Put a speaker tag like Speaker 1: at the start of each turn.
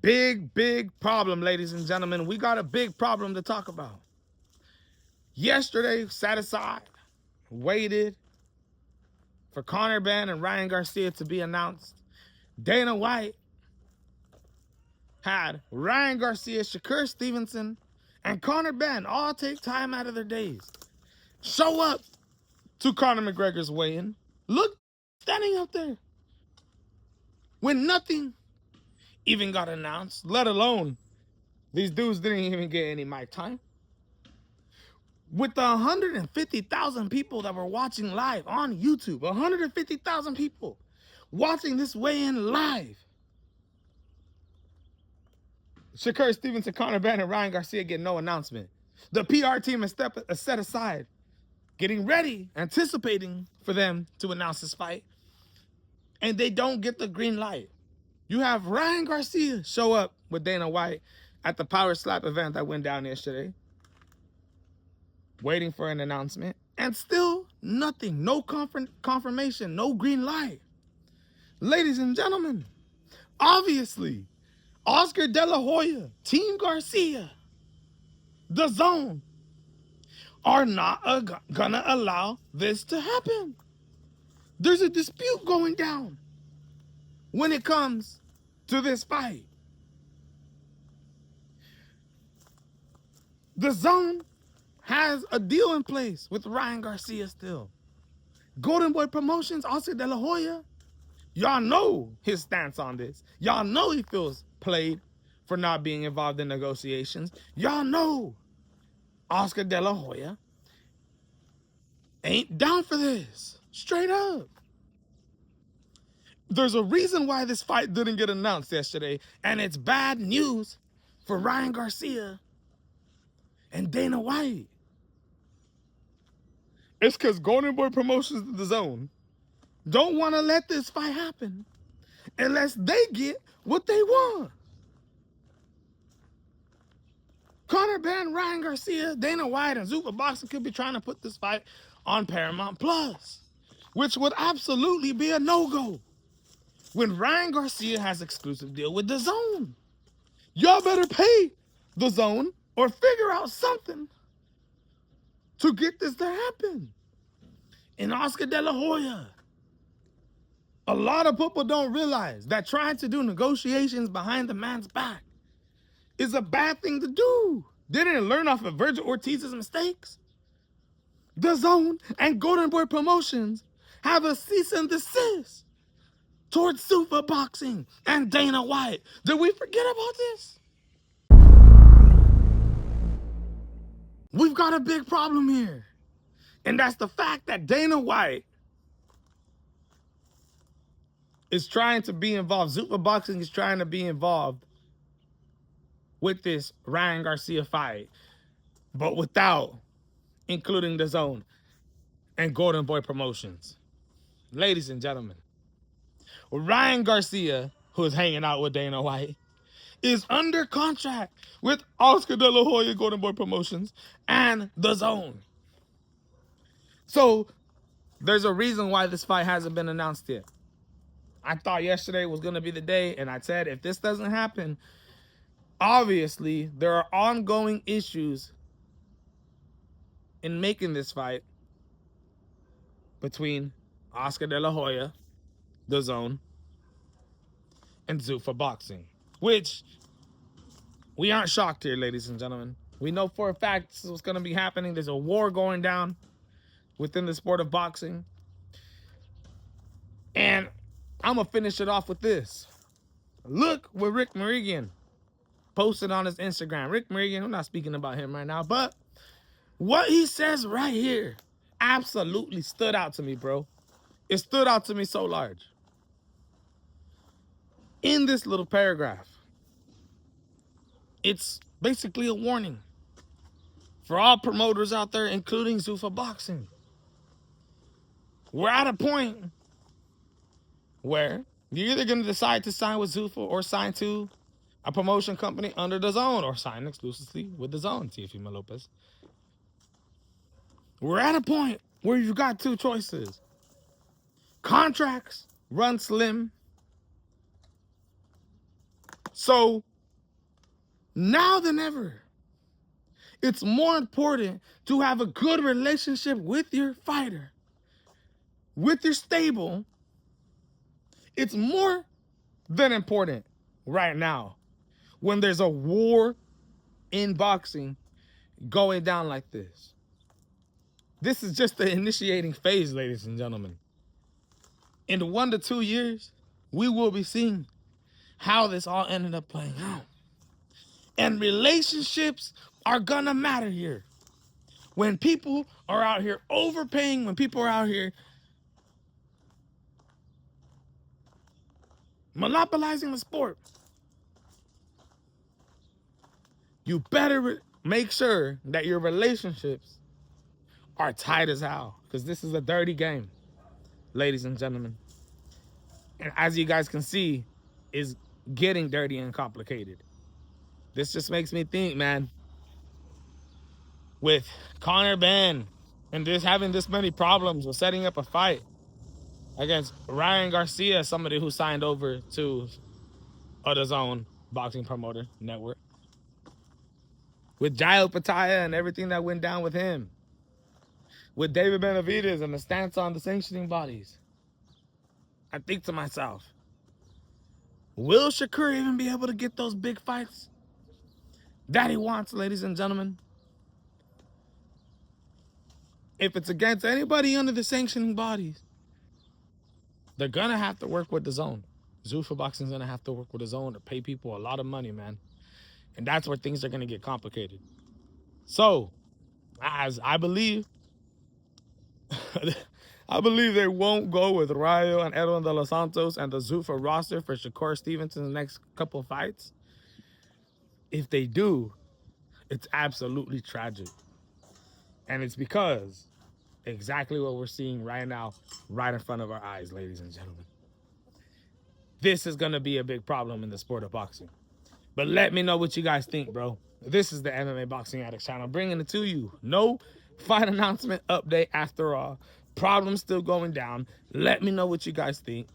Speaker 1: Big problem, ladies and gentlemen. We got a big problem to talk about. Yesterday, sat aside, waited for Conor Benn and Ryan Garcia to be announced. Dana White had Ryan Garcia, Shakur Stevenson, and Conor Benn all take time out of their days, show up to Conor McGregor's weigh-in. Look, standing up there when nothing even got announced, let alone these dudes didn't even get any mic time. With the 150,000 people that were watching live on YouTube, 150,000 people watching this weigh-in live, Shakur Stevenson, Conor Benn, and Ryan Garcia get no announcement. The PR team is set aside, getting ready, anticipating for them to announce this fight, and they don't get the green light. You have Ryan Garcia show up with Dana White at the Power Slap event that went down yesterday, waiting for an announcement, and still nothing, no confirmation, no green light. Ladies and gentlemen, obviously, Oscar De La Hoya, Team Garcia, DAZN are not gonna allow this to happen. There's a dispute going down when it comes to this fight. DAZN has a deal in place with Ryan Garcia still. Golden Boy Promotions, Oscar De La Hoya, y'all know his stance on this. Y'all know he feels played for not being involved in negotiations. Y'all know Oscar De La Hoya ain't down for this. Straight up. There's a reason why this fight didn't get announced yesterday, and it's bad news for Ryan Garcia and Dana White. It's because Golden Boy Promotions to DAZN don't want to let this fight happen unless they get what they want. Conor Benn, Ryan Garcia, Dana White, and Zuffa Boxing could be trying to put this fight on Paramount Plus, which would absolutely be a no-go when Ryan Garcia has exclusive deal with DAZN. Y'all better pay DAZN or figure out something to get this to happen. And Oscar De La Hoya, a lot of people don't realize that trying to do negotiations behind the man's back is a bad thing to do. They didn't learn off of Virgil Ortiz's mistakes. DAZN and Golden Boy Promotions have a cease and desist towards Zuffa Boxing and Dana White. Did we forget about this? We've got a big problem here. And that's the fact that Dana White is trying to be involved. Zuffa Boxing is trying to be involved with this Ryan Garcia fight, but without including DAZN and Golden Boy Promotions. Ladies and gentlemen, Ryan Garcia, who is hanging out with Dana White, is under contract with Oscar De La Hoya, Golden Boy Promotions, and DAZN. So there's a reason why this fight hasn't been announced yet. I thought yesterday was going to be the day, and I said if this doesn't happen, obviously there are ongoing issues in making this fight between Oscar De La Hoya, DAZN, and Zuffa Boxing, which we aren't shocked here, ladies and gentlemen. We know for a fact this is what's going to be happening. There's a war going down within the sport of boxing. And I'm going to finish it off with this. Look what Rick Meridian posted on his Instagram. Rick Meridian, I'm not speaking about him right now, but what he says right here absolutely stood out to me, bro. It stood out to me so large. In this little paragraph, it's basically a warning for all promoters out there, including Zuffa Boxing. We're at a point where you're either going to decide to sign with Zuffa or sign to a promotion company under DAZN or sign exclusively with DAZN, Teofimo Lopez. We're at a point where you've got two choices. Contracts run slim. So Now than ever, it's more important to have a good relationship with your fighter, with your stable. It's more than important right now when there's a war in boxing going down like this. This is just the initiating phase, ladies and gentlemen. In 1 to 2 years, we will be seeing how this all ended up playing out. And relationships are gonna matter here. When people are out here overpaying, when people are out here monopolizing the sport, you better make sure that your relationships are tight as hell, because this is a dirty game, ladies and gentlemen. And as you guys can see, is getting dirty and complicated. This just makes me think, man, with Conor Benn and this having this many problems with setting up a fight against Ryan Garcia, somebody who signed over to a DAZN boxing promoter network, with Jail Pataya and everything that went down with him, with David Benavidez and the stance on the sanctioning bodies, I think to myself, will Shakur even be able to get those big fights that he wants, ladies and gentlemen? If it's against anybody under the sanctioning bodies, they're gonna have to work with DAZN. Zuffa Boxing's gonna have to work with DAZN to pay people a lot of money, man. And that's where things are gonna get complicated. So, as I believe, they won't go with Rayo and Edwin de los Santos and the Zuffa roster for Shakur Stevenson's next couple fights. If they do, it's absolutely tragic. And it's because exactly what we're seeing right now, right in front of our eyes, ladies and gentlemen. This is going to be a big problem in the sport of boxing. But let me know what you guys think, bro. This is the MMA Boxing Addicts channel, bringing it to you. No fight announcement update after all. Problems still going down. Let me know what you guys think.